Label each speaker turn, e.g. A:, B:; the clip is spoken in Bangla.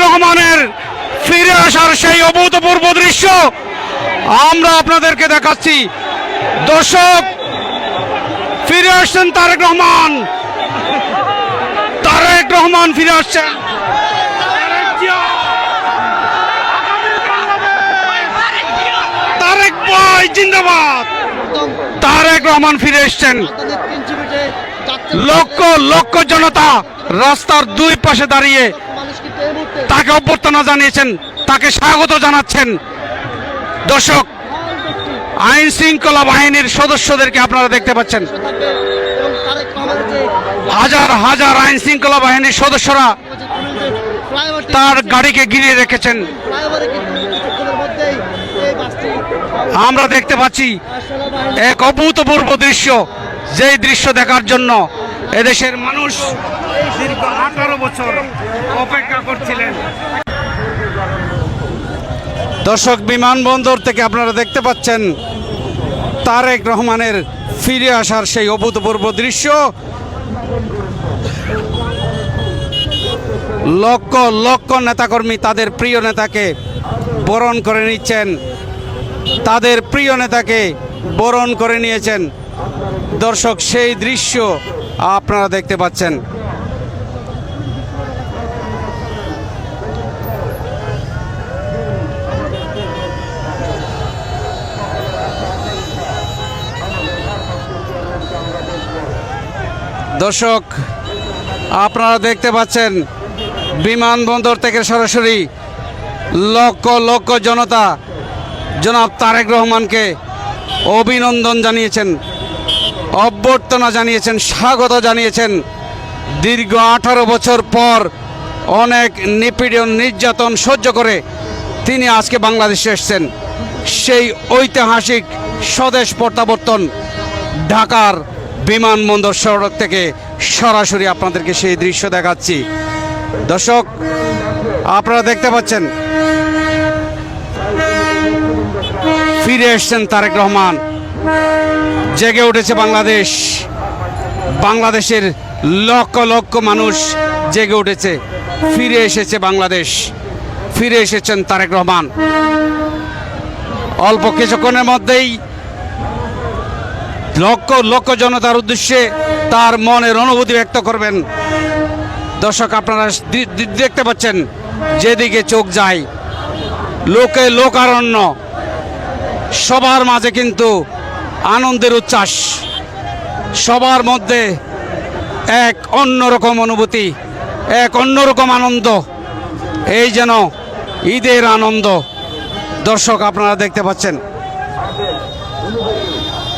A: রহমানের ফিরে আসার সেই অভূতপূর্ব দৃশ্য আমরা আপনাদেরকে দেখাচ্ছি। দর্শক, ফিরে আসছেন তারেক রহমান। তারেক রহমান ফিরে আসছেন। তারেক ভাই জিন্দাবাদ। তারেক রহমান ফিরে এসছেন। লক্ষ লক্ষ জনতা রাস্তার দুই পাশে দাঁড়িয়ে তাকে অভ্যর্থনা জানিয়েছেন, তাকে স্বাগত জানাচ্ছেন। দর্শক, আইন শৃঙ্খলা বাহিনীর সদস্যদেরকে আপনারা দেখতে পাচ্ছেন। হাজার হাজার আইন শৃঙ্খলা বাহিনীর সদস্যরা তার গাড়িকে ঘিরে রেখেছেন। আমরা দেখতে পাচ্ছি এক অভূতপূর্ব দৃশ্য, যেই দৃশ্য দেখার জন্য এদেশের মানুষ দীর্ঘ 18 বছর অপেক্ষা করছিলেন। দর্শক, বিমানবন্দর থেকে আপনারা দেখতে পাচ্ছেন তারেক রহমানের ফিরে আসার সেই অভূতপূর্ব দৃশ্য। লক্ষ লক্ষ নেতাকর্মী তাদের প্রিয় নেতাকে বরণ করে নিচ্ছেন, তাদের প্রিয় নেতাকে বরণ করে নিয়েছেন। দর্শক, সেই দৃশ্য আপনারা দেখতে পাচ্ছেন। দর্শক, আপনারা দেখতে পাচ্ছেন বিমানবন্দর থেকে সরাসরি লক্ষ লক্ষ জনতা জনাব তারেক রহমানকে অভিনন্দন জানিয়েছেন, অভ্যর্থনা জানিয়েছেন, স্বাগত জানিয়েছেন। দীর্ঘ 18 বছর পর অনেক নিপীড়ন নির্যাতন সহ্য করে তিনি আজকে বাংলাদেশে এসেছেন। সেই ঐতিহাসিক স্বদেশ প্রত্যাবর্তন ঢাকার বিমানবন্দর সড়ক থেকে সরাসরি আপনাদেরকে সেই দৃশ্য দেখাচ্ছি। দর্শক, আপনারা দেখতে পাচ্ছেন ফিরে এসছেন তারেক রহমান। জেগে উঠেছে বাংলাদেশ। বাংলাদেশের লক্ষ লক্ষ মানুষ জেগে উঠেছে। ফিরে এসেছে বাংলাদেশ, ফিরে এসেছেন তারেক রহমান। অল্প কিছুক্ষণের মধ্যেই লক্ষ লক্ষ জনতার উদ্দেশ্যে তার মনের অনুভূতি ব্যক্ত করবেন। দর্শক, আপনারা দেখতে পাচ্ছেন যেদিকে চোখ যায় লোকে লোকারণ্য, সবার মাঝে কিন্তু আনন্দের উচ্ছ্বাস, সবার মধ্যে এক অন্যরকম অনুভূতি, এক অন্যরকম আনন্দ, এই যেন ঈদের আনন্দ। দর্শক, আপনারা দেখতে পাচ্ছেন